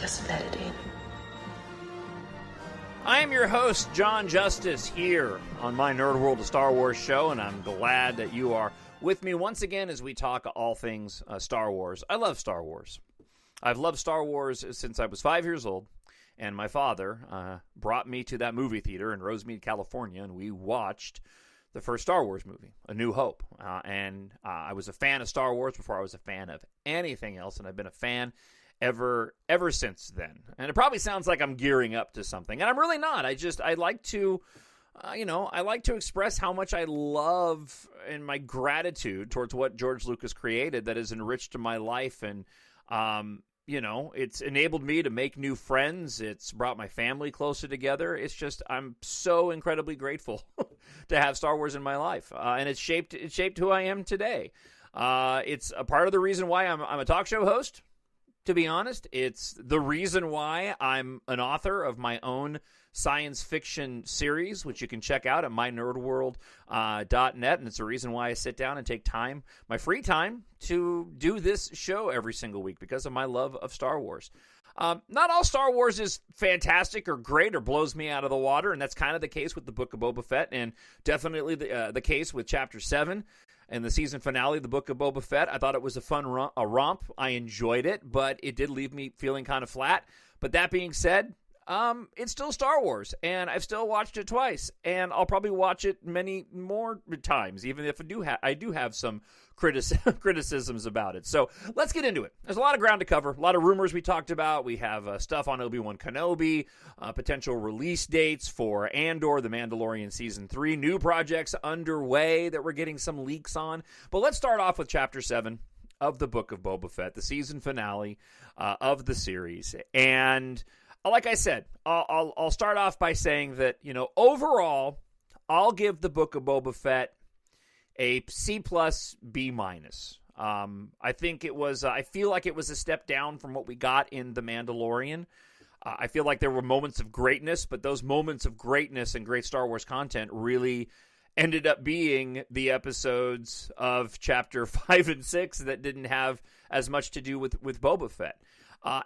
Just let it in. I am your host, Jon Justice, here on my Nerd World of Star Wars show, and I'm glad that you are with me once again as we talk all things Star Wars. I love Star Wars. I've loved Star Wars since I was 5 years old, and my father brought me to that movie theater in Rosemead, California, and we watched the first Star Wars movie, A New Hope. And I was a fan of Star Wars before I was a fan of anything else, and I've been a fan ever since then. And it probably sounds like I'm gearing up to something, and I'm really not. I like to I like to express how much I love and my gratitude towards what George Lucas created that has enriched my life. And it's enabled me to make new friends. It's brought my family closer together. It's just, I'm so incredibly grateful to have Star Wars in my life. And it shaped who I am today. It's a part of the reason why I'm a talk show host. To be honest, it's the reason why I'm an author of my own science fiction series, which you can check out at mynerdworld.net. And it's the reason why I sit down and take time, my free time, to do this show every single week, because of my love of Star Wars. Not all Star Wars is fantastic or great or blows me out of the water, and that's kind of the case with the Book of Boba Fett, and definitely the case with Chapter 7. And the season finale, the Book of Boba Fett, I thought it was a fun romp. I enjoyed it, but it did leave me feeling kind of flat. But that being said, it's still Star Wars, and I've still watched it twice, and I'll probably watch it many more times, even if I do have some criticisms about it. So let's get into it. There's a lot of ground to cover, a lot of rumors we talked about. We have stuff on Obi-Wan Kenobi, potential release dates for Andor, The Mandalorian Season 3, new projects underway that we're getting some leaks on. But let's start off with Chapter 7 of the Book of Boba Fett, the season finale of the series. And like I said, I'll start off by saying that, overall, I'll give the Book of Boba Fett a C+, B-. I think it was, I feel like it was a step down from what we got in The Mandalorian. I feel like there were moments of greatness, but those moments of greatness and great Star Wars content really ended up being the episodes of Chapter 5 and 6 that didn't have as much to do with Boba Fett.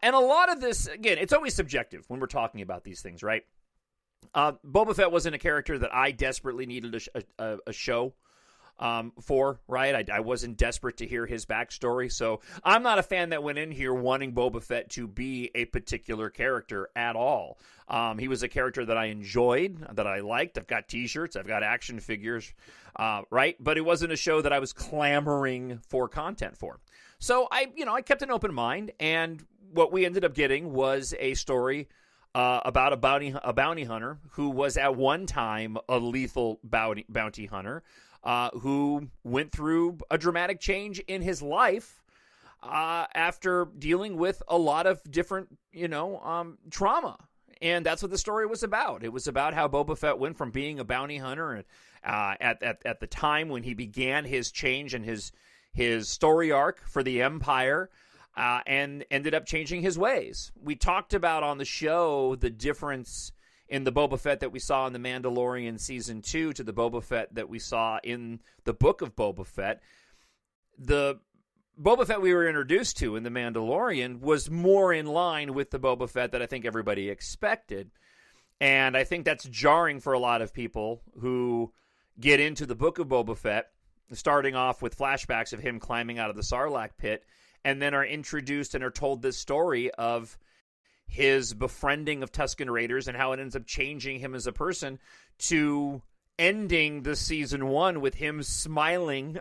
And a lot of this, again, it's always subjective when we're talking about these things, right? Boba Fett wasn't a character that I desperately needed a show for, right? I wasn't desperate to hear his backstory, so I'm not a fan that went in here wanting Boba Fett to be a particular character at all. He was a character that I enjoyed, that I liked. I've got t-shirts, I've got action figures, right? But it wasn't a show that I was clamoring for content for. So I kept an open mind, and what we ended up getting was a story about a bounty hunter who was at one time a lethal bounty hunter, who went through a dramatic change in his life after dealing with a lot of different, trauma. And that's what the story was about. It was about how Boba Fett went from being a bounty hunter at the time when he began his change and his story arc for the Empire, and ended up changing his ways. We talked about on the show the difference in the Boba Fett that we saw in The Mandalorian Season 2 to the Boba Fett that we saw in the Book of Boba Fett. The Boba Fett we were introduced to in The Mandalorian was more in line with the Boba Fett that I think everybody expected. And I think that's jarring for a lot of people who get into the Book of Boba Fett, starting off with flashbacks of him climbing out of the Sarlacc pit, and then are introduced and are told this story of his befriending of Tusken Raiders and how it ends up changing him as a person, to ending the season 1 with him smiling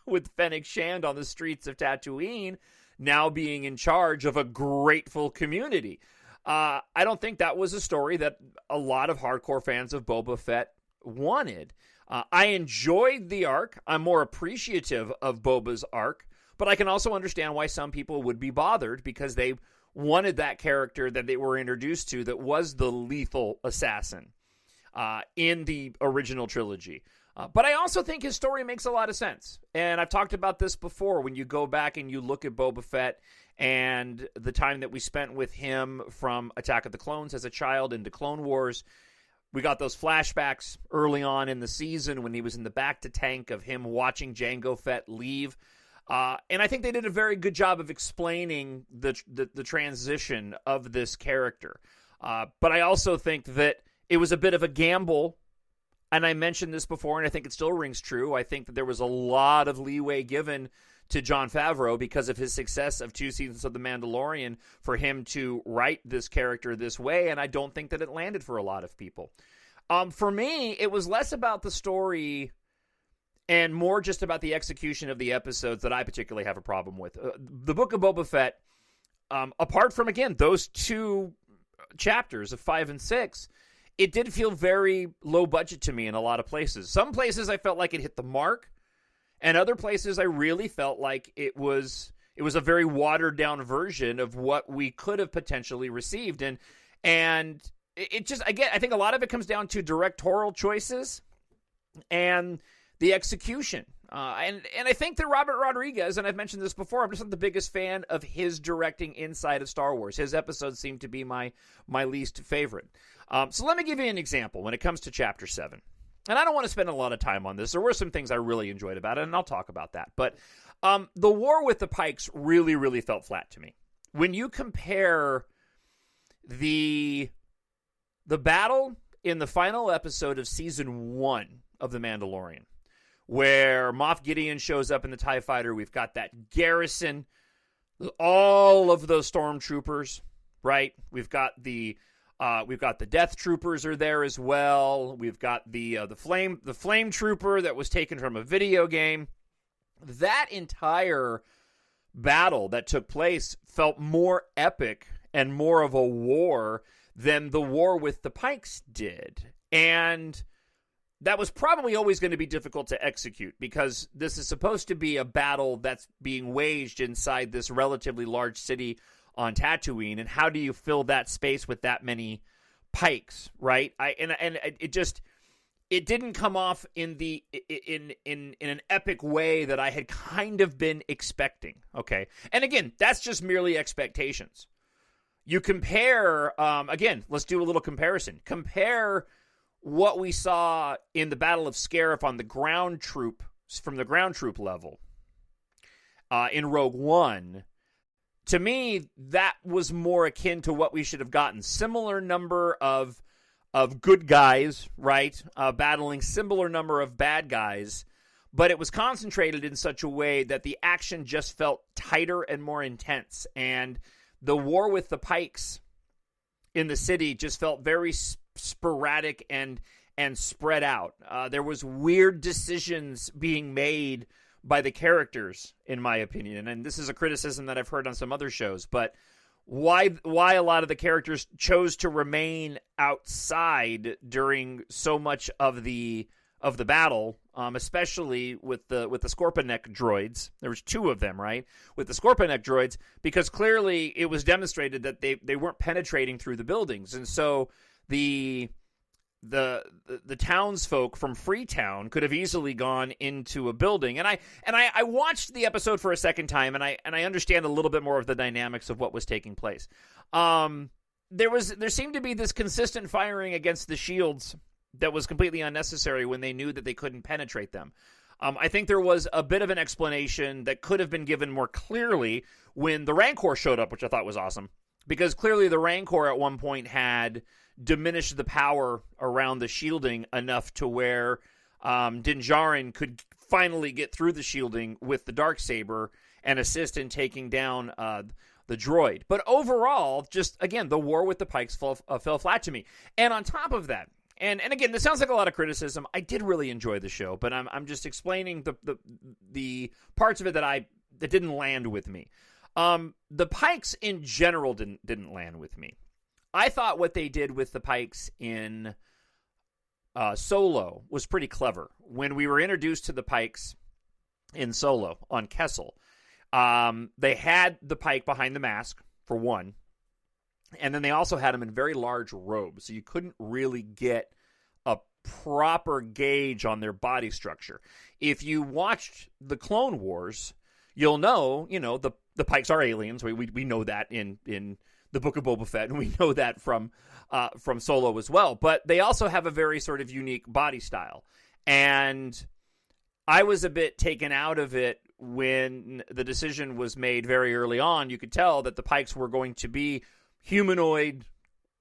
with Fennec Shand on the streets of Tatooine, now being in charge of a grateful community. I don't think that was a story that a lot of hardcore fans of Boba Fett wanted. I enjoyed the arc. I'm more appreciative of Boba's arc, but I can also understand why some people would be bothered, because they wanted that character that they were introduced to that was the lethal assassin in the original trilogy. But I also think his story makes a lot of sense. And I've talked about this before. When you go back and you look at Boba Fett and the time that we spent with him from Attack of the Clones as a child into Clone Wars, we got those flashbacks early on in the season when he was in the back to tank of him watching Jango Fett leave And I think they did a very good job of explaining the transition of this character. But I also think that it was a bit of a gamble. And I mentioned this before, and I think it still rings true. I think that there was a lot of leeway given to Jon Favreau because of his success of 2 seasons of The Mandalorian for him to write this character this way, and I don't think that it landed for a lot of people. For me, it was less about the story and more just about the execution of the episodes that I particularly have a problem with. The Book of Boba Fett, apart from, again, those 2 chapters of 5 and 6, it did feel very low budget to me in a lot of places. Some places I felt like it hit the mark, and other places I really felt like it was a very watered down version of what we could have potentially received. And it just, again, I think a lot of it comes down to directorial choices and the execution. And I think that Robert Rodriguez, and I've mentioned this before, I'm just not the biggest fan of his directing inside of Star Wars. His episodes seem to be my least favorite. So let me give you an example when it comes to Chapter 7. And I don't want to spend a lot of time on this. There were some things I really enjoyed about it, and I'll talk about that. But the war with the Pikes really, really felt flat to me. When you compare the battle in the final episode of Season 1 of The Mandalorian, where Moff Gideon shows up in the TIE Fighter, we've got that garrison, all of those stormtroopers, right? We've got the Death Troopers are there as well. We've got the Flame Trooper that was taken from a video game. That entire battle that took place felt more epic and more of a war than the war with the Pikes did. And that was probably always going to be difficult to execute because this is supposed to be a battle that's being waged inside this relatively large city on Tatooine, and how do you fill that space with that many Pikes, right? It didn't come off in an epic way that I had kind of been expecting. Okay, and again, that's just merely expectations. You compare, again, let's do a little comparison. Compare what we saw in the Battle of Scarif on the ground troop, from the ground troop level in Rogue One. To me, that was more akin to what we should have gotten. Similar number of good guys, right? Battling similar number of bad guys, but it was concentrated in such a way that the action just felt tighter and more intense. And the war with the Pikes in the city just felt very sporadic and spread out. There was weird decisions being made by the characters, in my opinion. And this is a criticism that I've heard on some other shows, but why a lot of the characters chose to remain outside during so much of the battle, especially with the Scorpion-neck droids. There was 2 of them, right? With the Scorpion-neck droids, because clearly it was demonstrated that they weren't penetrating through the buildings. And so the townsfolk from Freetown could have easily gone into a building. And I watched the episode for a second time, and I understand a little bit more of the dynamics of what was taking place. There seemed to be this consistent firing against the shields that was completely unnecessary when they knew that they couldn't penetrate them. I think there was a bit of an explanation that could have been given more clearly when the Rancor showed up, which I thought was awesome, because clearly the Rancor at one point had diminished the power around the shielding enough to where Din Djarin could finally get through the shielding with the Darksaber and assist in taking down the droid. But overall, just, again, the war with the Pikes fell flat to me. And on top of that, and again, this sounds like a lot of criticism. I did really enjoy the show, but I'm just explaining the parts of it that didn't land with me. The Pikes in general didn't land with me. I thought what they did with the Pikes in Solo was pretty clever. When we were introduced to the Pikes in Solo on Kessel, they had the Pike behind the mask, for one, and then they also had him in very large robes, so you couldn't really get a proper gauge on their body structure. If you watched the Clone Wars, you'll know, the Pikes are aliens. We know that in the Book of Boba Fett, and we know that from Solo as well. But they also have a very sort of unique body style. And I was a bit taken out of it when the decision was made very early on, you could tell that the Pikes were going to be humanoid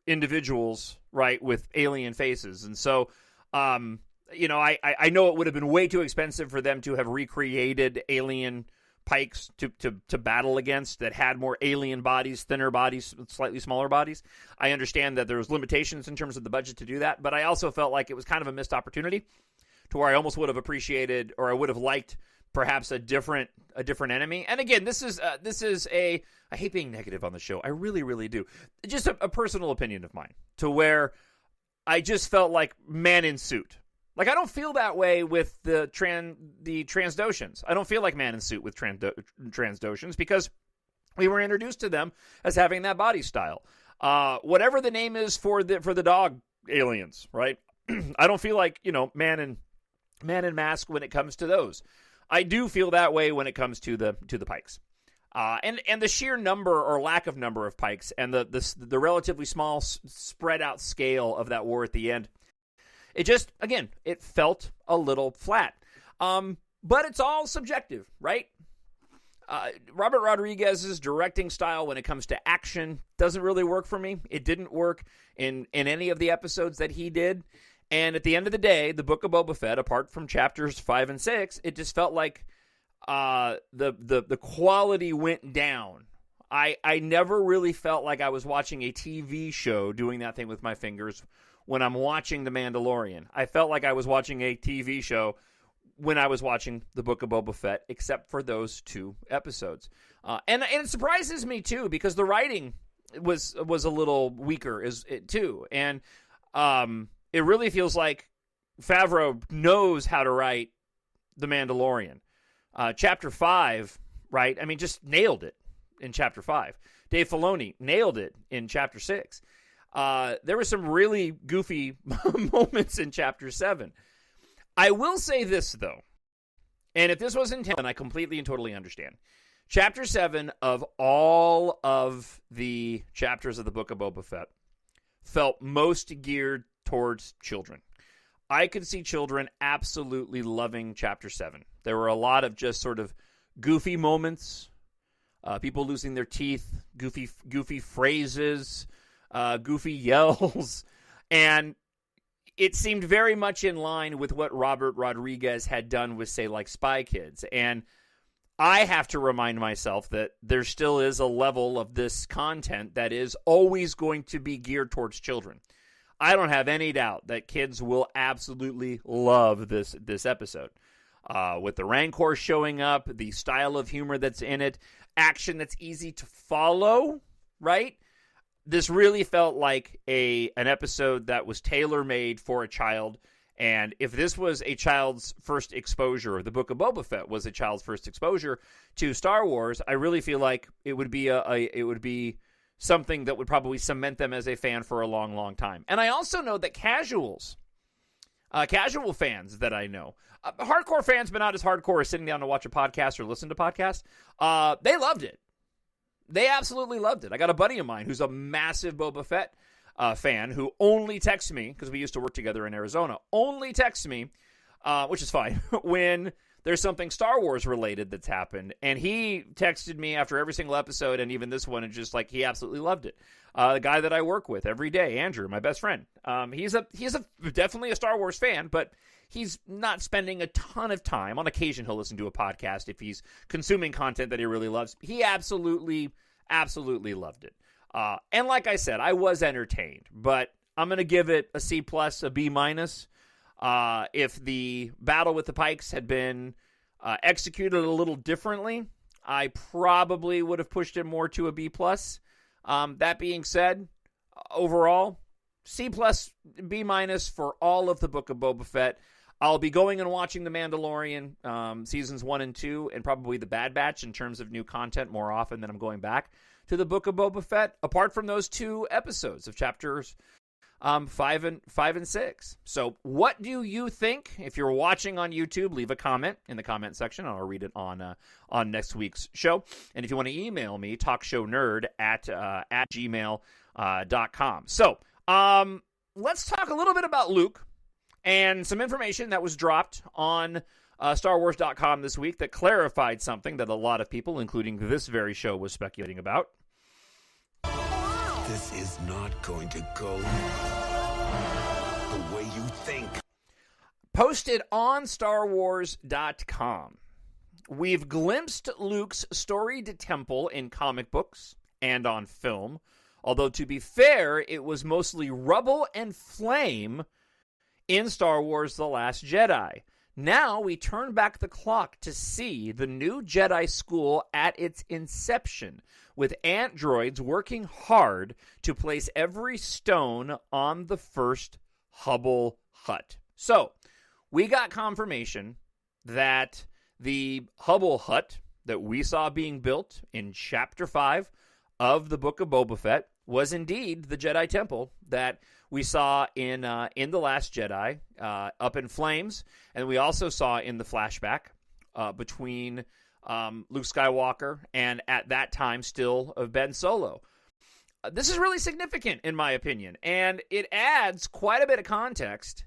individuals, right, with alien faces. And so, you know, I know it would have been way too expensive for them to have recreated alien Pikes to battle against that had more alien bodies, thinner bodies, slightly smaller bodies. I understand that there's limitations in terms of the budget to do that, but I also felt like it was kind of a missed opportunity to where I almost would have appreciated, or I would have liked perhaps a different enemy. And again, this is I hate being negative on the show. I really, really do. Just a personal opinion of mine, to where I just felt like man in suit. Like, I don't feel that way with the Transdoshans. I don't feel like man in suit with Transdoshans because we were introduced to them as having that body style. Whatever the name is for the dog aliens, right? I don't feel like, you know, man in mask when it comes to those. I do feel that way when it comes to the Pikes. And the sheer number or lack of number of Pikes and the relatively small spread out scale of that war at the end. It just, again, it felt a little flat. But it's all subjective, right? Robert Rodriguez's directing style when it comes to action doesn't really work for me. It didn't work in any of the episodes that he did. And at the end of the day, the Book of Boba Fett, apart from chapters 5 and 6, it just felt like the quality went down. I never really felt like I was watching a TV show doing that thing with my fingers when I'm watching The Mandalorian. I felt like I was watching a TV show when I was watching the Book of Boba Fett, except for those 2 episodes. And it surprises me, too, because the writing was a little weaker too. And it really feels like Favreau knows how to write The Mandalorian. Chapter 5, right? I mean, just nailed it in Chapter 5. Dave Filoni nailed it in Chapter 6. There were some really goofy moments in Chapter 7. I will say this, though, and if this was intended, I completely and totally understand. Chapter 7 of all of the chapters of the Book of Boba Fett felt most geared towards children. I could see children absolutely loving Chapter 7. There were a lot of just sort of goofy moments, people losing their teeth, goofy phrases, goofy yells, and it seemed very much in line with what Robert Rodriguez had done with, say, like Spy Kids. And I have to remind myself that there still is a level of this content that is always going to be geared towards children. I don't have any doubt that kids will absolutely love this episode. With the Rancor showing up, the style of humor that's in it, action that's easy to follow, right? This really felt like an episode that was tailor-made for a child. And if this was a child's first exposure, or the Book of Boba Fett was a child's first exposure to Star Wars, I really feel like it would be something that would probably cement them as a fan for a long, long time. And I also know that casual fans that I know, hardcore fans, but not as hardcore as sitting down to watch a podcast or listen to podcasts, they loved it. They absolutely loved it. I got a buddy of mine who's a massive Boba Fett fan who only texts me, because we used to work together in Arizona, only texts me, which is fine, when there's something Star Wars related that's happened. And he texted me after every single episode, and even this one, and just like, he absolutely loved it. The guy that I work with every day, Andrew, my best friend, he's definitely a Star Wars fan, but he's not spending a ton of time. On occasion, he'll listen to a podcast if he's consuming content that he really loves. He absolutely loved it. And like I said, I was entertained, but I'm going to give it a C+, a B-. If the battle with the Pikes had been executed a little differently, I probably would have pushed it more to a B+. That being said, overall, C+, B- for all of the Book of Boba Fett. I'll be going and watching The Mandalorian seasons 1 and 2 and probably The Bad Batch in terms of new content more often than I'm going back to the Book of Boba Fett, apart from those 2 episodes of chapters 5 and 6. So what do you think? If you're watching on YouTube, leave a comment in the comment section. I'll read it on next week's show. And if you want to email me, TalkShowNerd at gmail.com. So let's talk a little bit about Luke and some information that was dropped on StarWars.com this week that clarified something that a lot of people, including this very show, was speculating about. This is not going to go the way you think. Posted on StarWars.com. We've glimpsed Luke's storied temple in comic books and on film, although to be fair, it was mostly rubble and flame in Star Wars The Last Jedi. Now we turn back the clock to see the new Jedi school at its inception, with androids working hard to place every stone on the first Hubble hut. So, we got confirmation that the Hubble hut that we saw being built in Chapter 5 of the Book of Boba Fett was indeed the Jedi Temple that we saw in The Last Jedi, up in flames, and we also saw in the flashback between Luke Skywalker and, at that time, still of Ben Solo. This is really significant, in my opinion, and it adds quite a bit of context,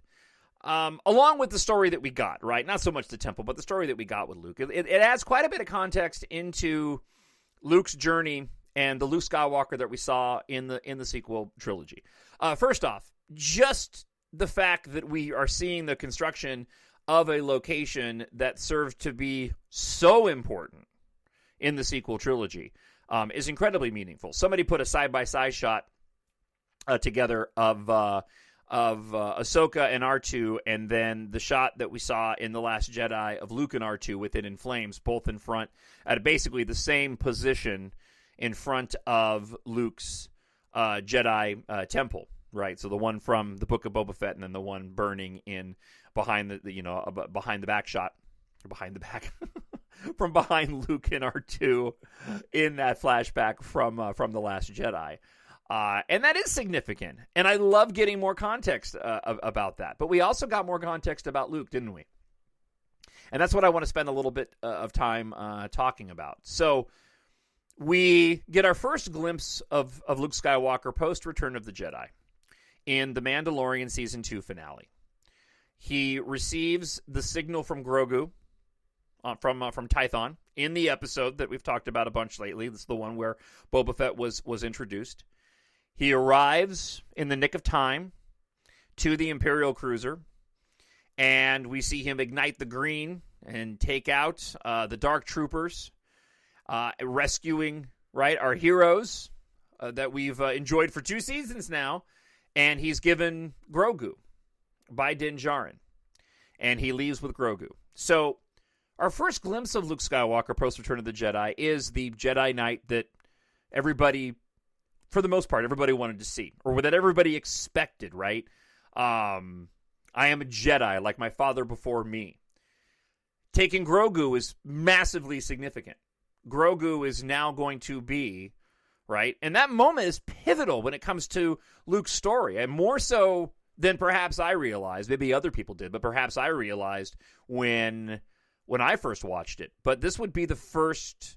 along with the story that we got, right? Not so much the temple, but the story that we got with Luke. It adds quite a bit of context into Luke's journey and the Luke Skywalker that we saw in the sequel trilogy. First off, just the fact that we are seeing the construction of a location that served to be so important in the sequel trilogy is incredibly meaningful. Somebody put a side-by-side shot together of Ahsoka and R2, and then the shot that we saw in The Last Jedi of Luke and R2 with it in flames, both in front at basically the same position in front of Luke's Jedi temple, right? So the one from the Book of Boba Fett, and then the one burning in behind behind the back shot, or behind the back, from behind Luke and R2 in that flashback from The Last Jedi. And that is significant. And I love getting more context about that. But we also got more context about Luke, didn't we? And that's what I want to spend a little bit of time talking about. So we get our first glimpse of Luke Skywalker post-Return of the Jedi in the Mandalorian Season 2 finale. He receives the signal from Grogu, from Tython, in the episode that we've talked about a bunch lately. This is the one where Boba Fett was introduced. He arrives in the nick of time to the Imperial cruiser, and we see him ignite the green and take out the Dark Troopers, rescuing our heroes that we've enjoyed for 2 seasons now, and he's given Grogu by Din Djarin, and he leaves with Grogu. So our first glimpse of Luke Skywalker post-Return of the Jedi is the Jedi Knight that everybody, for the most part, everybody wanted to see, or that everybody expected, right? I am a Jedi, like my father before me. Taking Grogu is massively significant. Grogu is now going to be, right? And that moment is pivotal when it comes to Luke's story, and more so than perhaps I realized. Maybe other people did, but perhaps I realized when I first watched it. But this would be the first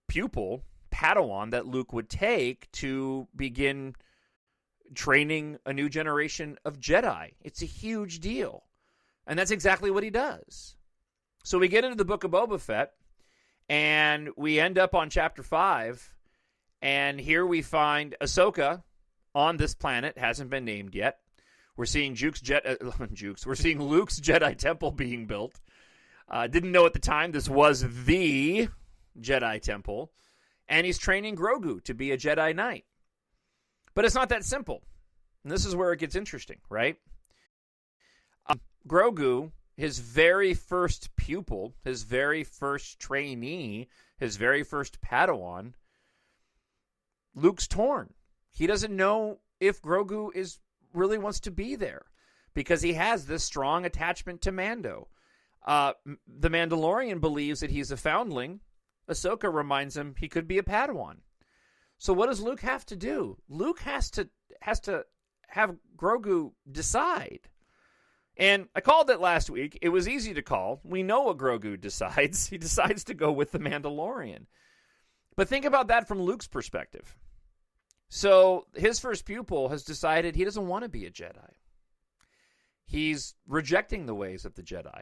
pupil, Padawan, that Luke would take to begin training a new generation of Jedi. It's a huge deal. And that's exactly what he does. So we get into the Book of Boba Fett, and we end up on Chapter 5, and here we find Ahsoka on this planet, hasn't been named yet. We're seeing Luke's Jedi Temple being built. Didn't know at the time this was the Jedi Temple. And he's training Grogu to be a Jedi Knight. But it's not that simple. And this is where it gets interesting, right? Grogu, his very first pupil, his very first trainee, his very first Padawan, Luke's torn. He doesn't know if Grogu really wants to be there because he has this strong attachment to Mando. The Mandalorian believes that he's a foundling. Ahsoka reminds him he could be a Padawan. So what does Luke have to do? Luke has to have Grogu decide. And I called it last week. It was easy to call. We know what Grogu decides. He decides to go with the Mandalorian. But think about that from Luke's perspective. So his first pupil has decided he doesn't want to be a Jedi. He's rejecting the ways of the Jedi.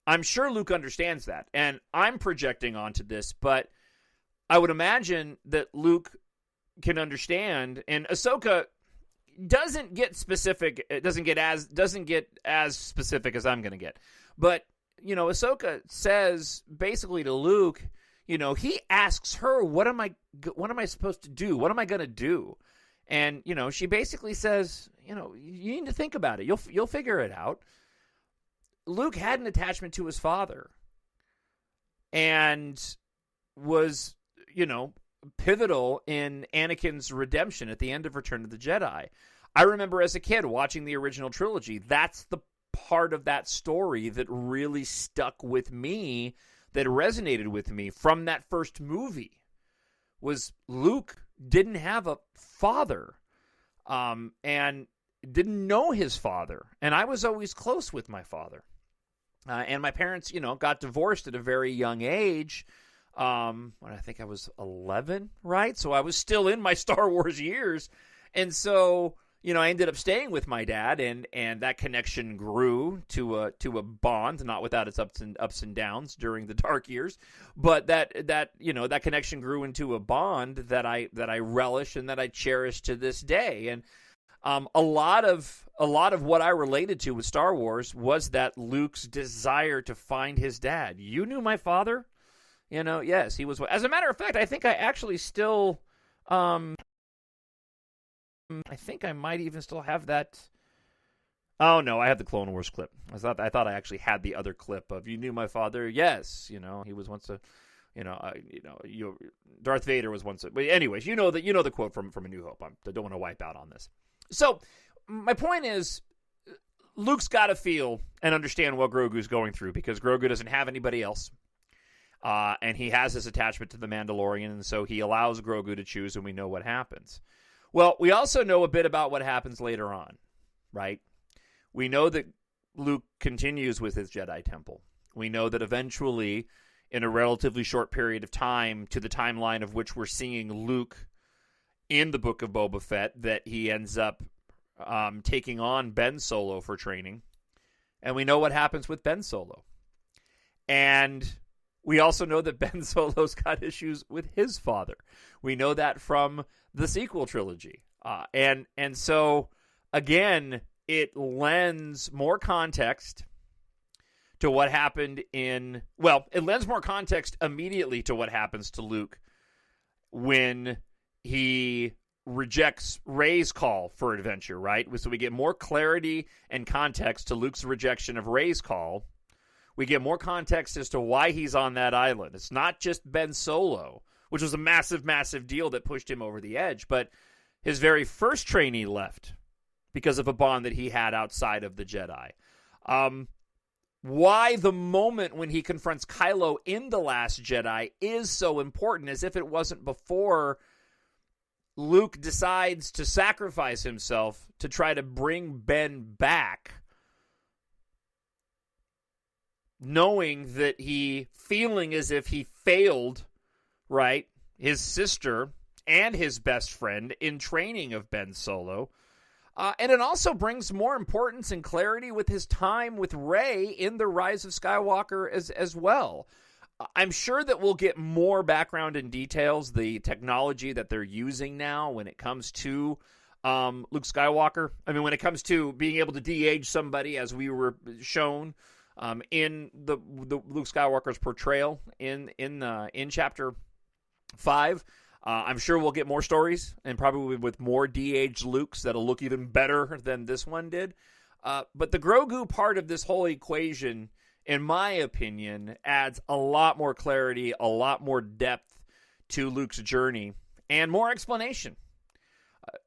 I'm sure Luke understands that, and I'm projecting onto this, but I would imagine that Luke can understand, and Ahsoka doesn't get specific. It doesn't get as specific as I'm going to get, but Ahsoka says basically to Luke, he asks her, "What am I supposed to do? What am I going to do?" And she basically says, you need to think about it. You'll figure it out. Luke had an attachment to his father, and was pivotal in Anakin's redemption at the end of Return of the Jedi. I remember as a kid watching the original trilogy. That's the part of that story that really stuck with me, that resonated with me from that first movie, was Luke didn't have a father, and didn't know his father. And I was always close with my father. And my parents, got divorced at a very young age. When I think I was 11, right? So I was still in my Star Wars years. And so, I ended up staying with my dad, and that connection grew to a bond, not without its ups and downs during the dark years, but that connection grew into a bond that I relish and that I cherish to this day. And a lot of what I related to with Star Wars was that Luke's desire to find his dad. You knew my father? Yes, he was. As a matter of fact, I think I actually still, I think I might even still have that. Oh no, I have the Clone Wars clip. I thought I actually had the other clip of "You knew my father." Yes, he was once a, Darth Vader was once a. But anyways, the quote from A New Hope. I don't want to wipe out on this. So my point is, Luke's got to feel and understand what Grogu's going through, because Grogu doesn't have anybody else. And he has this attachment to the Mandalorian, and so he allows Grogu to choose, and we know what happens. Well, we also know a bit about what happens later on, right? We know that Luke continues with his Jedi Temple. We know that eventually, in a relatively short period of time, to the timeline of which we're seeing Luke in the book of Boba Fett, that he ends up taking on Ben Solo for training. And we know what happens with Ben Solo. And we also know that Ben Solo's got issues with his father. We know that from the sequel trilogy. And so, again, it lends more context to what happened it lends more context immediately to what happens to Luke when he rejects Rey's call for adventure, right? So we get more clarity and context to Luke's rejection of Rey's call. We get more context as to why he's on that island. It's not just Ben Solo, which was a massive, massive deal that pushed him over the edge, but his very first trainee left because of a bond that he had outside of the Jedi. Why the moment when he confronts Kylo in The Last Jedi is so important, as if it wasn't before Luke decides to sacrifice himself to try to bring Ben back, knowing that feeling as if he failed, right, his sister and his best friend in training of Ben Solo. And it also brings more importance and clarity with his time with Rey in The Rise of Skywalker as well. I'm sure that we'll get more background and details, the technology that they're using now when it comes to Luke Skywalker. I mean, when it comes to being able to de-age somebody, as we were shown in the Luke Skywalker's portrayal in Chapter 5. I'm sure we'll get more stories, and probably with more de-aged Lukes that'll look even better than this one did. But the Grogu part of this whole equation, in my opinion, adds a lot more clarity, a lot more depth to Luke's journey, and more explanation.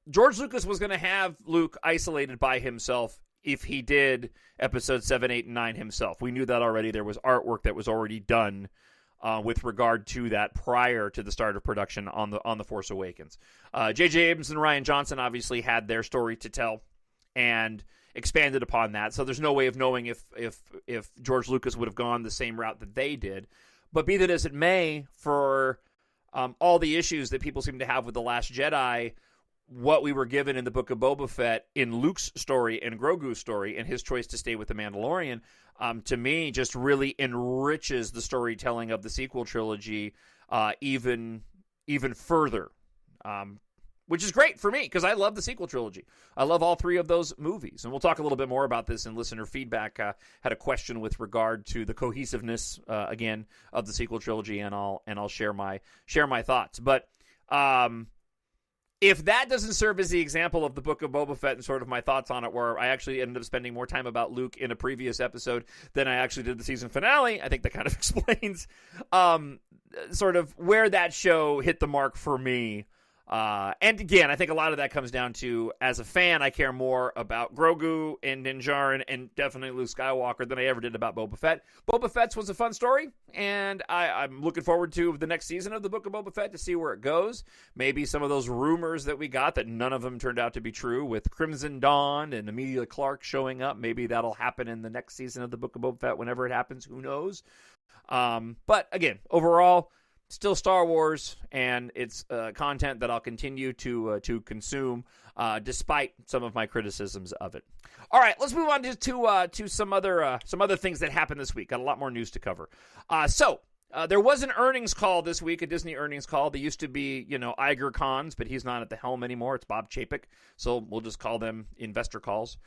George Lucas was going to have Luke isolated by himself if he did episodes 7, 8, and 9 himself. We knew that already. There was artwork that was already done with regard to that prior to the start of production on the Force Awakens. J.J. Abrams and Rian Johnson obviously had their story to tell and expanded upon that. So there's no way of knowing if George Lucas would have gone the same route that they did. But be that as it may, for all the issues that people seem to have with The Last Jedi, what we were given in the Book of Boba Fett, in Luke's story and Grogu's story, and his choice to stay with the Mandalorian, to me, just really enriches the storytelling of the sequel trilogy even further, which is great for me because I love the sequel trilogy. I love all three of those movies, and we'll talk a little bit more about this in listener feedback. Had a question with regard to the cohesiveness again of the sequel trilogy, and I'll share my thoughts. But if that doesn't serve as the example of the Book of Boba Fett and sort of my thoughts on it, where I actually ended up spending more time about Luke in a previous episode than I actually did the season finale, I think that kind of explains sort of where that show hit the mark for me. And again, I think a lot of that comes down to, as a fan, I care more about Grogu and Din Djarin and definitely Luke Skywalker than I ever did about Boba Fett. Boba Fett's was a fun story, and I'm looking forward to the next season of the Book of Boba Fett to see where it goes. Maybe some of those rumors that we got that none of them turned out to be true, with Crimson Dawn and Emilia Clarke showing up, maybe that'll happen in the next season of the Book of Boba Fett whenever it happens. Who knows? But again, overall, still Star Wars, and it's content that I'll continue to consume, despite some of my criticisms of it. All right, let's move on to some other things that happened this week. Got a lot more news to cover. So there was an earnings call this week, a Disney earnings call. They used to be, Iger Cons, but he's not at the helm anymore. It's Bob Chapek, so we'll just call them investor calls.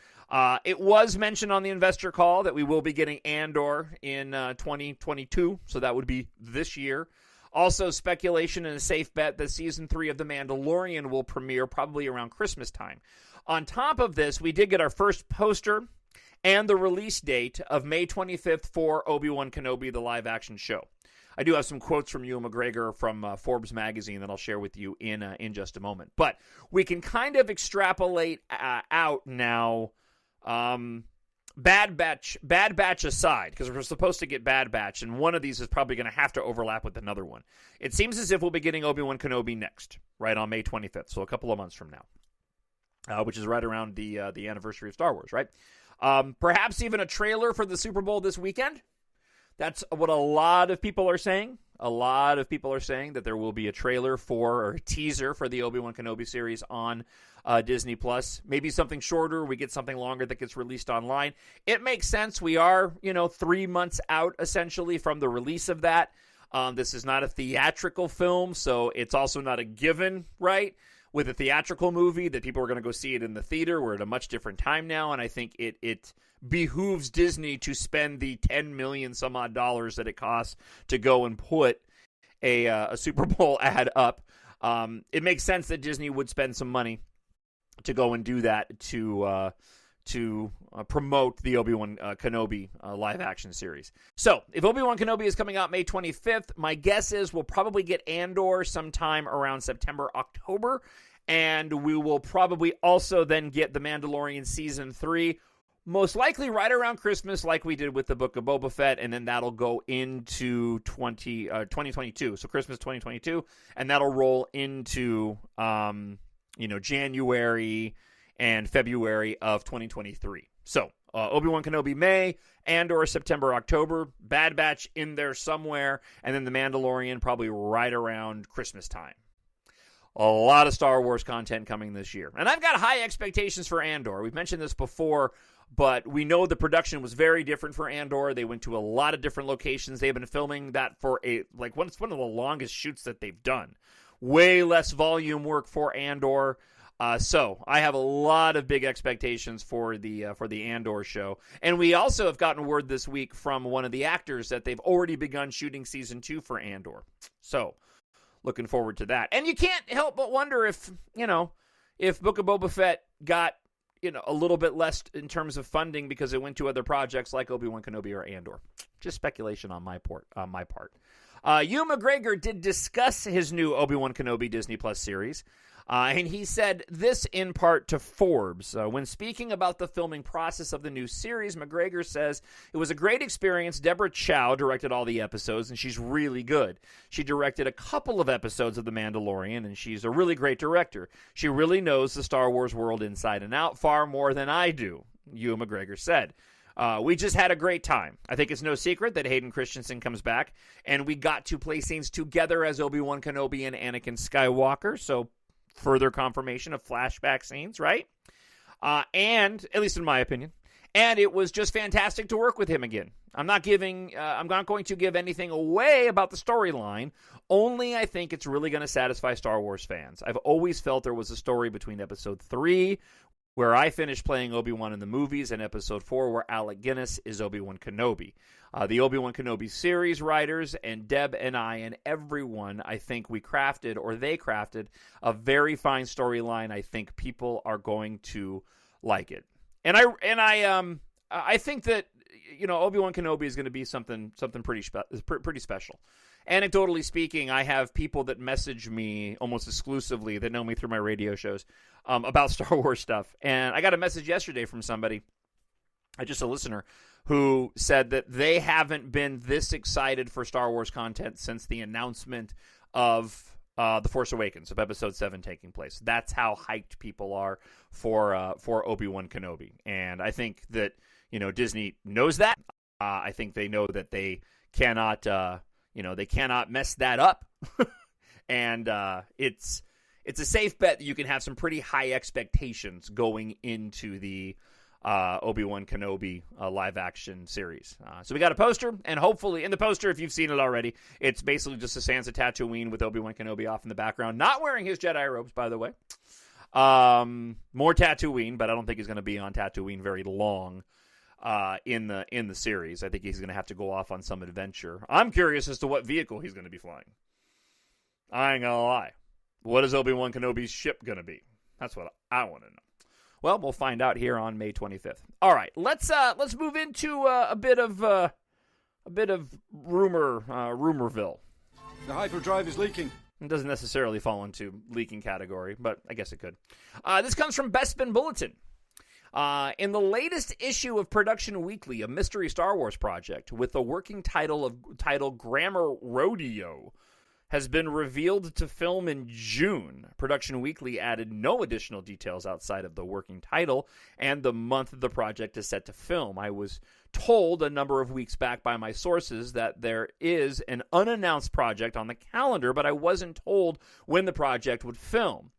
It was mentioned on the investor call that we will be getting Andor in 2022, so that would be this year. Also, speculation and a safe bet that Season 3 of The Mandalorian will premiere probably around Christmas time. On top of this, we did get our first poster and the release date of May 25th for Obi-Wan Kenobi, the live-action show. I do have some quotes from Ewan McGregor from Forbes magazine that I'll share with you in just a moment. But we can kind of extrapolate out now, Bad Batch aside, because we're supposed to get Bad Batch, and one of these is probably going to have to overlap with another one. It seems as if we'll be getting Obi-Wan Kenobi next, right on May 25th, so a couple of months from now, which is right around the anniversary of Star Wars, right? Perhaps even a trailer for the Super Bowl this weekend. That's what a lot of people are saying. A lot of people are saying that there will be a trailer or a teaser for the Obi-Wan Kenobi series on Disney Plus. Maybe something shorter. We get something longer that gets released online. It makes sense. We are, 3 months out essentially from the release of that. This is not a theatrical film, so it's also not a given, right? With a theatrical movie that people are going to go see it in the theater. We're at a much different time now, and I think it behooves Disney to spend the $10 million some odd dollars that it costs to go and put a Super Bowl ad up. It makes sense that Disney would spend some money to go and do that to promote the Obi-Wan Kenobi live-action series. So, if Obi-Wan Kenobi is coming out May 25th, my guess is we'll probably get Andor sometime around September, October, and we will probably also then get The Mandalorian Season 3, most likely right around Christmas like we did with the Book of Boba Fett, and then that'll go into 2022, so Christmas 2022, and that'll roll into January and February of 2023. So, Obi-Wan Kenobi May, Andor September, October, Bad Batch in there somewhere, and then The Mandalorian probably right around Christmas time. A lot of Star Wars content coming this year. And I've got high expectations for Andor. We've mentioned this before, but we know the production was very different for Andor. They went to a lot of different locations. They've been filming that for one of the longest shoots that they've done. Way less volume work for Andor. So I have a lot of big expectations for the Andor show. And we also have gotten word this week from one of the actors that they've already begun shooting season 2 for Andor. So looking forward to that. And you can't help but wonder if Book of Boba Fett got, a little bit less in terms of funding because it went to other projects like Obi-Wan Kenobi or Andor. Just speculation on my part. Ewan McGregor did discuss his new Obi-Wan Kenobi Disney Plus series. And he said this in part to Forbes. When speaking about the filming process of the new series, McGregor says, "It was a great experience. Deborah Chow directed all the episodes, and she's really good. She directed a couple of episodes of The Mandalorian, and she's a really great director. She really knows the Star Wars world inside and out, far more than I do," Ewan McGregor said. We just had a great time. I think it's no secret that Hayden Christensen comes back, and we got to play scenes together as Obi-Wan Kenobi and Anakin Skywalker, so further confirmation of flashback scenes, right? And, at least in my opinion, and it was just fantastic to work with him again. I'm not going to give anything away about the storyline. Only I think it's really going to satisfy Star Wars fans. I've always felt there was a story between Episode 3, where I finished playing Obi-Wan in the movies, and Episode 4, where Alec Guinness is Obi-Wan Kenobi. The Obi-Wan Kenobi series writers and Deb and I and everyone, I think they crafted a very fine storyline. I think people are going to like it. And I think that, Obi-Wan Kenobi is going to be something pretty special. Anecdotally speaking, I have people that message me almost exclusively that know me through my radio shows about Star Wars stuff. And I got a message yesterday from somebody, just a listener, who said that they haven't been this excited for Star Wars content since the announcement of The Force Awakens, of Episode 7 taking place. That's how hyped people are for Obi-Wan Kenobi. And I think that, Disney knows that. I think they know that they cannot, they cannot mess that up. And it's a safe bet that you can have some pretty high expectations going into the Obi-Wan Kenobi live-action series. So we got a poster, and hopefully, in the poster, if you've seen it already, it's basically just a Sansa Tatooine with Obi-Wan Kenobi off in the background, not wearing his Jedi robes, by the way. More Tatooine, but I don't think he's going to be on Tatooine very long in the series. I think he's going to have to go off on some adventure. I'm curious as to what vehicle he's going to be flying. I ain't going to lie. What is Obi-Wan Kenobi's ship going to be? That's what I want to know. Well, we'll find out here on May 25th. All right, let's move into a bit of rumorville. The hyperdrive is leaking. It doesn't necessarily fall into leaking category, but I guess it could. This comes from Bespin Bulletin. In the latest issue of Production Weekly, a mystery Star Wars project with the working title Grammar Rodeo has been revealed to film in June. Production Weekly added no additional details outside of the working title and the month the project is set to film. I was told a number of weeks back by my sources that there is an unannounced project on the calendar, but I wasn't told when the project would film,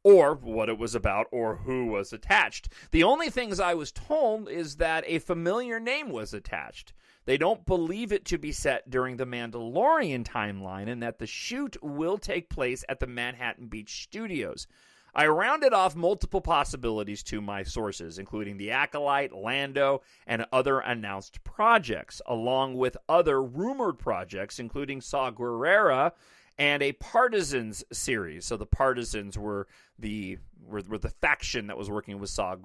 or what it was about, or who was attached. The only things I was told is that a familiar name was attached. They don't believe it to be set during the Mandalorian timeline, and that the shoot will take place at the Manhattan Beach studios. I rounded off multiple possibilities to my sources, including The Acolyte, Lando, and other announced projects, along with other rumored projects, including Saw Gerrera and a Partisans series. So the Partisans were the faction that was working with Saw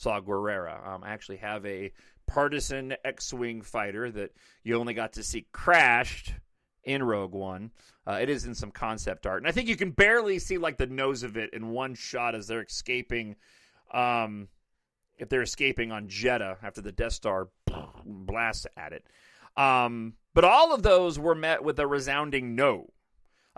Gerrera. I actually have a Partisan X-Wing fighter that you only got to see crashed in Rogue One. It is in some concept art. And I think you can barely see like the nose of it in one shot as they're escaping. If they're escaping on Jeddah after the Death Star blasts at it. But all of those were met with a resounding no.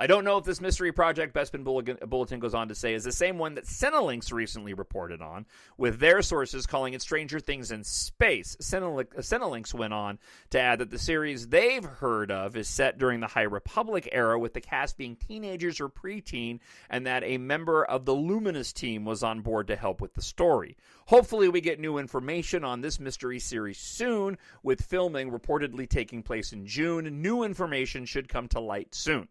I don't know if this mystery project, Bespin Bulletin goes on to say, is the same one that Cinelinx recently reported on, with their sources calling it Stranger Things in Space. Cinelinx went on to add that the series they've heard of is set during the High Republic era, with the cast being teenagers or preteen, and that a member of the Luminous team was on board to help with the story. Hopefully we get new information on this mystery series soon, with filming reportedly taking place in June. New information should come to light soon.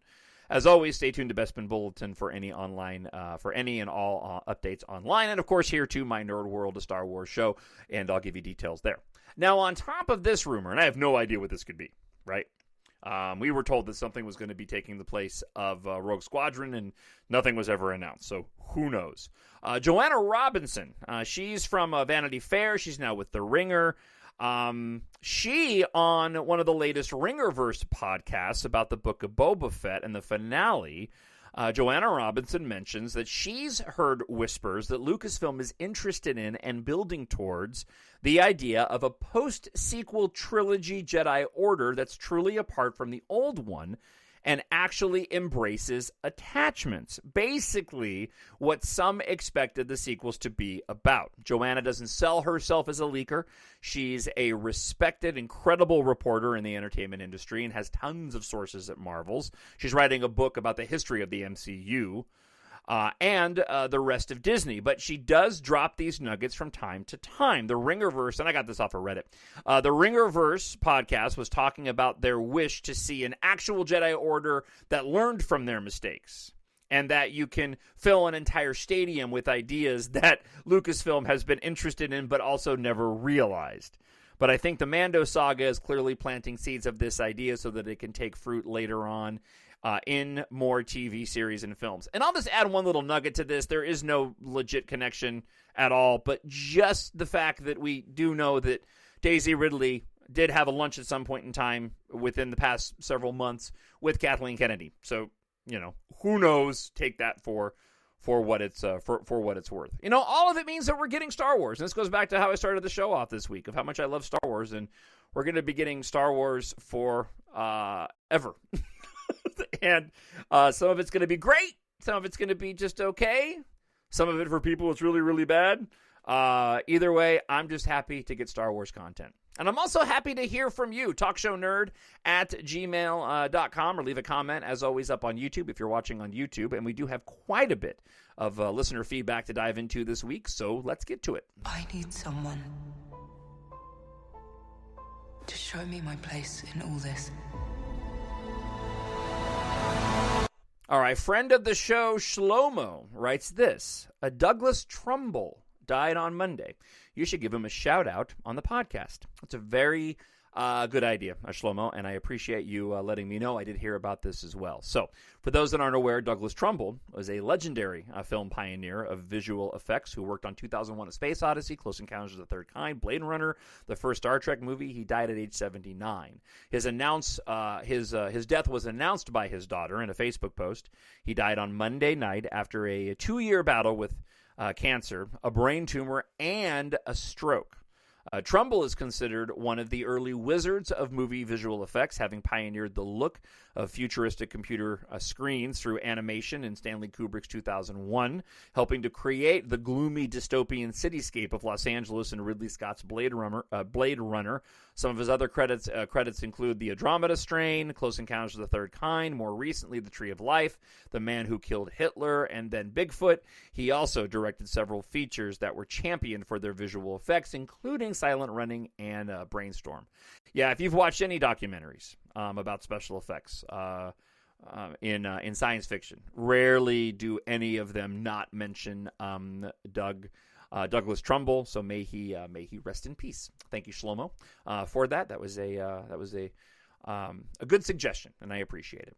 As always, stay tuned to Bespin Bulletin for any and all updates online. And, of course, here to my Nerd World, a Star Wars show, and I'll give you details there. Now, on top of this rumor, and I have no idea what this could be, right? We were told that something was going to be taking the place of Rogue Squadron, and nothing was ever announced, so who knows? Joanna Robinson, she's from Vanity Fair. She's now with The Ringer. She, on one of the latest Ringerverse podcasts about the book of Boba Fett and the finale, Joanna Robinson mentions that she's heard whispers that Lucasfilm is interested in and building towards the idea of a post-sequel trilogy Jedi Order that's truly apart from the old one and actually embraces attachments. Basically, what some expected the sequels to be about. Joanna doesn't sell herself as a leaker. She's a respected, incredible reporter in the entertainment industry and has tons of sources at Marvel's. She's writing a book about the history of the MCU. and the rest of Disney. But she does drop these nuggets from time to time. The Ringerverse, and I got this off of Reddit, the Ringerverse podcast was talking about their wish to see an actual Jedi Order that learned from their mistakes, and that you can fill an entire stadium with ideas that Lucasfilm has been interested in but also never realized. But I think the Mando saga is clearly planting seeds of this idea so that it can take fruit later on in more TV series and films. And I'll just add one little nugget to this. There is no legit connection at all, but just the fact that we do know that Daisy Ridley did have a lunch at some point in time within the past several months with Kathleen Kennedy. So, who knows? Take that for what it's for what it's worth. All of it means that we're getting Star Wars. And this goes back to how I started the show off this week, of how much I love Star Wars, and we're going to be getting Star Wars for ever. And some of it's going to be great, some of it's going to be just okay, some of it for people it's really, really bad. Either way, I'm just happy to get Star Wars content. And I'm also happy to hear from you. TalkShowNerd at gmail.com, or leave a comment, as always, up on YouTube if you're watching on YouTube. And we do have quite a bit of listener feedback to dive into this week, so let's get to it. I need someone to show me my place in all this. All right, friend of the show, Shlomo, writes this. A Douglas Trumbull died on Monday. You should give him a shout-out on the podcast. It's a very good idea, Shlomo, and I appreciate you letting me know. I did hear about this as well. So, for those that aren't aware, Douglas Trumbull was a legendary film pioneer of visual effects who worked on 2001: A Space Odyssey, Close Encounters of the Third Kind, Blade Runner, the first Star Trek movie. He died at age 79. His death was announced by his daughter in a Facebook post. He died on Monday night after a 2-year battle with cancer, a brain tumor, and a stroke. Trumbull is considered one of the early wizards of movie visual effects, having pioneered the look of futuristic computer screens through animation in Stanley Kubrick's 2001, helping to create the gloomy dystopian cityscape of Los Angeles in Ridley Scott's Blade Runner. Some of his other credits include The Andromeda Strain, Close Encounters of the Third Kind, more recently The Tree of Life, The Man Who Killed Hitler, and then Bigfoot. He also directed several features that were championed for their visual effects, including Silent Running and Brainstorm. Yeah, if you've watched any documentaries about special effects in science fiction, rarely do any of them not mention Douglas Trumbull. So may he rest in peace. Thank you, Shlomo, for that. That was a good suggestion, and I appreciate it.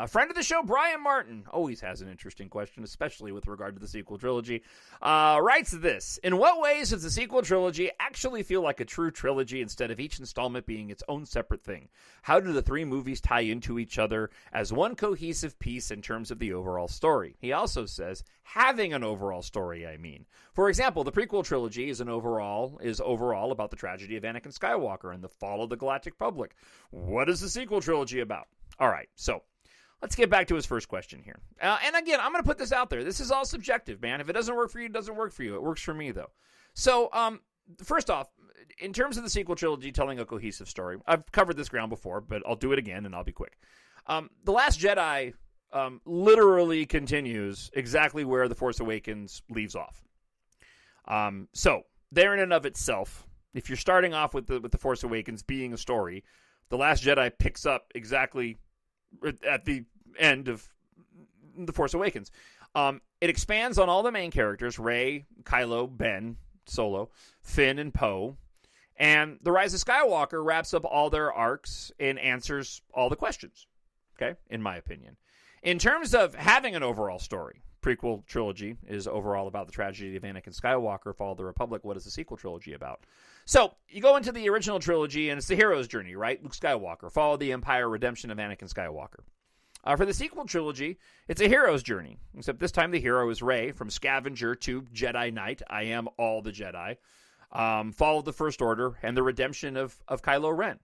Friend of the show, Brian Martin, always has an interesting question, especially with regard to the sequel trilogy, writes this. In what ways does the sequel trilogy actually feel like a true trilogy instead of each installment being its own separate thing? How do the 3 movies tie into each other as one cohesive piece in terms of the overall story? He also says, having an overall story, I mean. For example, the prequel trilogy is overall about the tragedy of Anakin Skywalker and the fall of the Galactic Republic. What is the sequel trilogy about? All right, so let's get back to his first question here. And again, I'm going to put this out there. This is all subjective, man. If it doesn't work for you, it doesn't work for you. It works for me, though. So, first off, in terms of the sequel trilogy telling a cohesive story, I've covered this ground before, but I'll do it again, and I'll be quick. The Last Jedi literally continues exactly where The Force Awakens leaves off. So, there in and of itself, if you're starting off with the Force Awakens being a story, The Last Jedi picks up exactly at the end of The Force Awakens. It expands on all the main characters, Rey, Kylo, Ben, Solo, Finn, and Poe. And The Rise of Skywalker wraps up all their arcs and answers all the questions, okay, in my opinion. In terms of having an overall story, prequel trilogy is overall about the tragedy of Anakin Skywalker, Fall of the Republic. What is the sequel trilogy about? So, you go into the original trilogy, and it's the hero's journey, right? Luke Skywalker, Fall of the Empire, redemption of Anakin Skywalker. For the sequel trilogy, it's a hero's journey, except this time the hero is Rey, from scavenger to Jedi Knight. I am all the Jedi. Fall of the First Order, and the redemption of Kylo Ren.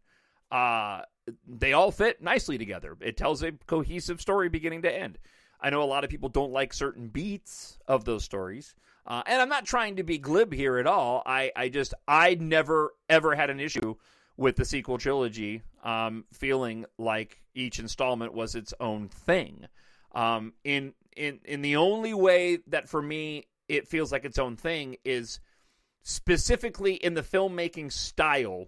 They all fit nicely together. It tells a cohesive story beginning to end. I know a lot of people don't like certain beats of those stories. And I'm not trying to be glib here at all. I never, ever had an issue with the sequel trilogy feeling like each installment was its own thing. In in the only way that for me it feels like its own thing is specifically in the filmmaking style,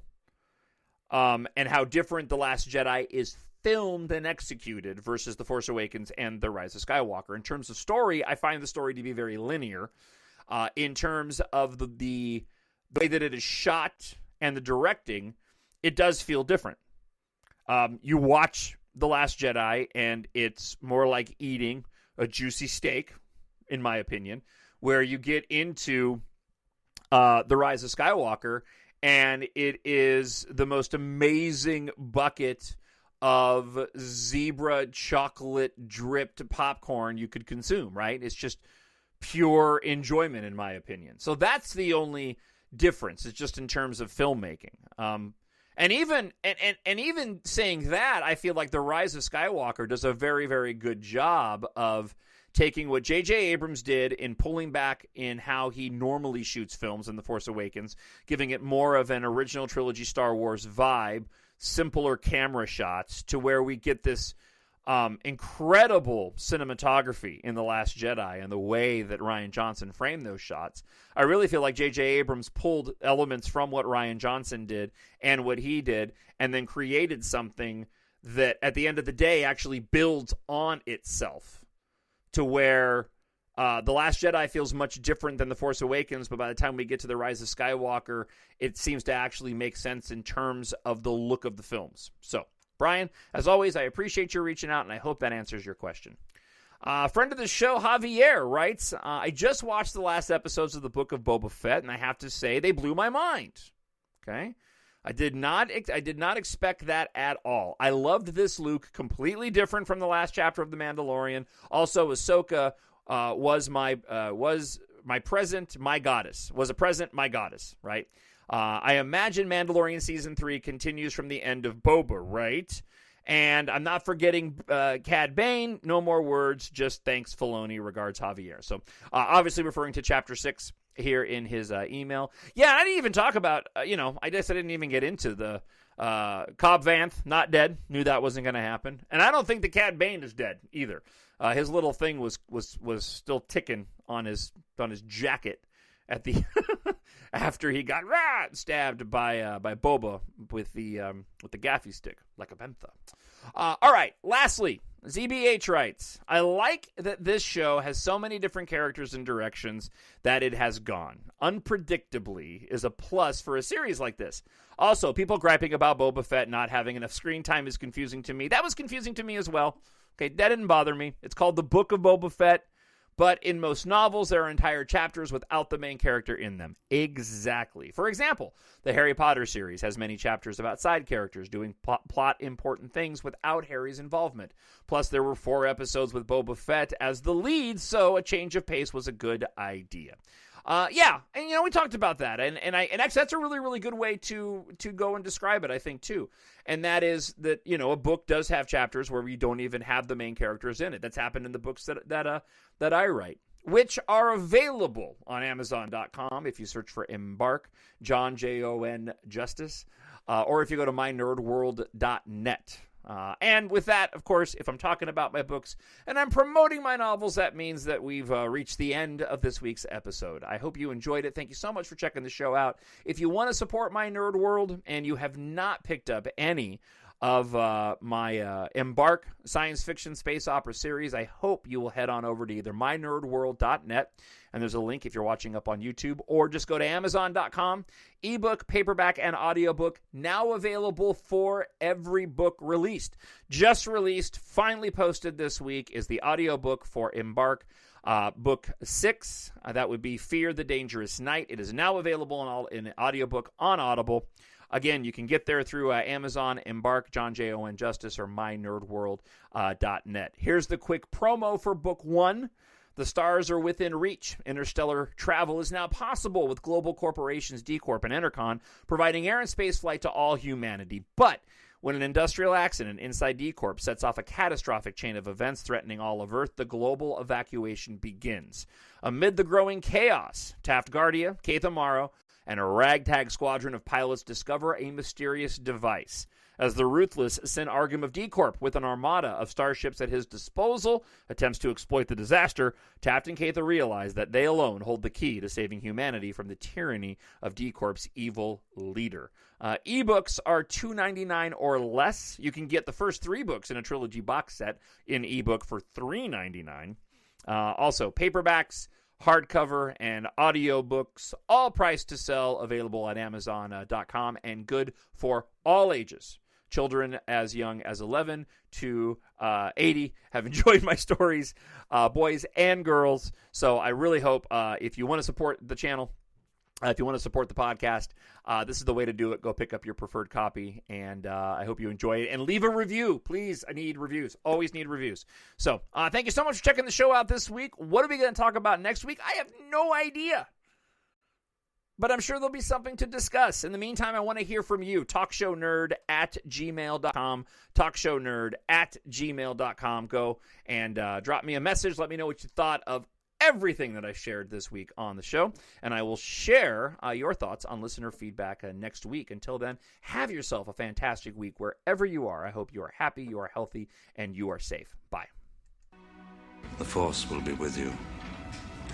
and how different The Last Jedi is filmed and executed versus The Force Awakens and The Rise of Skywalker. In terms of story, I find the story to be very linear. In terms of the way that it is shot and the directing, it does feel different. You watch The Last Jedi, and it's more like eating a juicy steak, in my opinion, where you get into The Rise of Skywalker, and it is the most amazing bucket of zebra chocolate dripped popcorn you could consume, right? It's just pure enjoyment, in my opinion. So that's the only difference. It's just in terms of filmmaking. And even saying that, I feel like The Rise of Skywalker does a very, very good job of taking what J.J. Abrams did in pulling back in how he normally shoots films in The Force Awakens, giving it more of an original trilogy Star Wars vibe, simpler camera shots, to where we get this incredible cinematography in The Last Jedi and the way that Rian Johnson framed those shots. I really feel like J.J. Abrams pulled elements from what Rian Johnson did and what he did, and then created something that at the end of the day actually builds on itself, to where The Last Jedi feels much different than The Force Awakens, but by the time we get to The Rise of Skywalker, it seems to actually make sense in terms of the look of the films. So, Brian, as always, I appreciate you reaching out, and I hope that answers your question. Friend of the show, Javier, writes, I just watched the last episodes of the Book of Boba Fett, and I have to say they blew my mind. Okay? I did not expect that at all. I loved this Luke, completely different from the last chapter of The Mandalorian. Also, Ahsoka was a present, my goddess, right? I imagine Mandalorian Season 3 continues from the end of Boba, right? And I'm not forgetting Cad Bane. No more words, just thanks, Filoni. Regards, Javier. So, obviously referring to Chapter 6 here in his email. Yeah, I didn't even talk about, I guess I didn't even get into the Cobb Vanth, not dead. Knew that wasn't going to happen. And I don't think the Cad Bane is dead either. His little thing was still ticking on his jacket at the after he got stabbed by Boba with the gaffy stick like a bantha. All right, lastly, ZBH writes, I like that this show has so many different characters and directions that it has gone. Unpredictably is a plus for a series like this. Also, people griping about Boba Fett not having enough screen time is confusing to me. That was confusing to me as well. Okay, that didn't bother me. It's called The Book of Boba Fett, but in most novels, there are entire chapters without the main character in them. Exactly. For example, the Harry Potter series has many chapters about side characters doing plot important things without Harry's involvement. Plus, there were 4 episodes with Boba Fett as the lead, so a change of pace was a good idea. Yeah, and we talked about that, and actually that's a really, really good way to go and describe it, I think, too. And that is that, a book does have chapters where we don't even have the main characters in it. That's happened in the books that I write, which are available on Amazon.com if you search for EMBARK, Jon Justice, or if you go to mynerdworld.net. And with that, of course, if I'm talking about my books and I'm promoting my novels, that means that we've reached the end of this week's episode. I hope you enjoyed it. Thank you so much for checking the show out. If you want to support My Nerd World and you have not picked up any of my EMBARK science fiction space opera series, I hope you will head on over to either mynerdworld.net, and there's a link if you're watching up on YouTube, or just go to Amazon.com. Ebook, paperback, and audiobook now available for every book released. Just released, finally posted this week, is the audiobook for EMBARK. Book 6, that would be Fear the Dangerous Night. It is now available in audiobook on Audible. Again, you can get there through Amazon, EMBARK, Jon Justice, or mynerdworld.net. Here's the quick promo for Book 1. The stars are within reach. Interstellar travel is now possible with global corporations D Corp and Entercon providing air and space flight to all humanity. But when an industrial accident inside D Corp sets off a catastrophic chain of events threatening all of Earth, the global evacuation begins. Amid the growing chaos, Taft Guardia, Keith Amaro, and a ragtag squadron of pilots discover a mysterious device. as the ruthless Sin Argum of D-Corp, with an armada of starships at his disposal, attempts to exploit the disaster. Taft and Cather realize that they alone hold the key to saving humanity from the tyranny of D-Corp's evil leader. Ebooks are $2.99 or less. You can get the first 3 books in a trilogy box set in ebook for $3.99. Also, paperbacks, hardcover, and audiobooks, all priced to sell, available at Amazon.com, and good for all ages. Children as young as 11 to 80 have enjoyed my stories, boys and girls. So I really hope if you want to support the channel, if you want to support the podcast, this is the way to do it. Go pick up your preferred copy, and I hope you enjoy it. And leave a review, please. I need reviews. Always need reviews. So thank you so much for checking the show out this week. What are we going to talk about next week? I have no idea, but I'm sure there'll be something to discuss. In the meantime, I want to hear from you. TalkShowNerd@gmail.com. TalkShowNerd@gmail.com. Go and drop me a message. Let me know what you thought of everything that I shared this week on the show, and I will share your thoughts on listener feedback next week. Until then, have yourself a fantastic week wherever you are. I hope you are happy, you are healthy, and you are safe. Bye. The Force will be with you,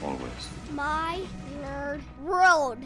always. My Nerd World.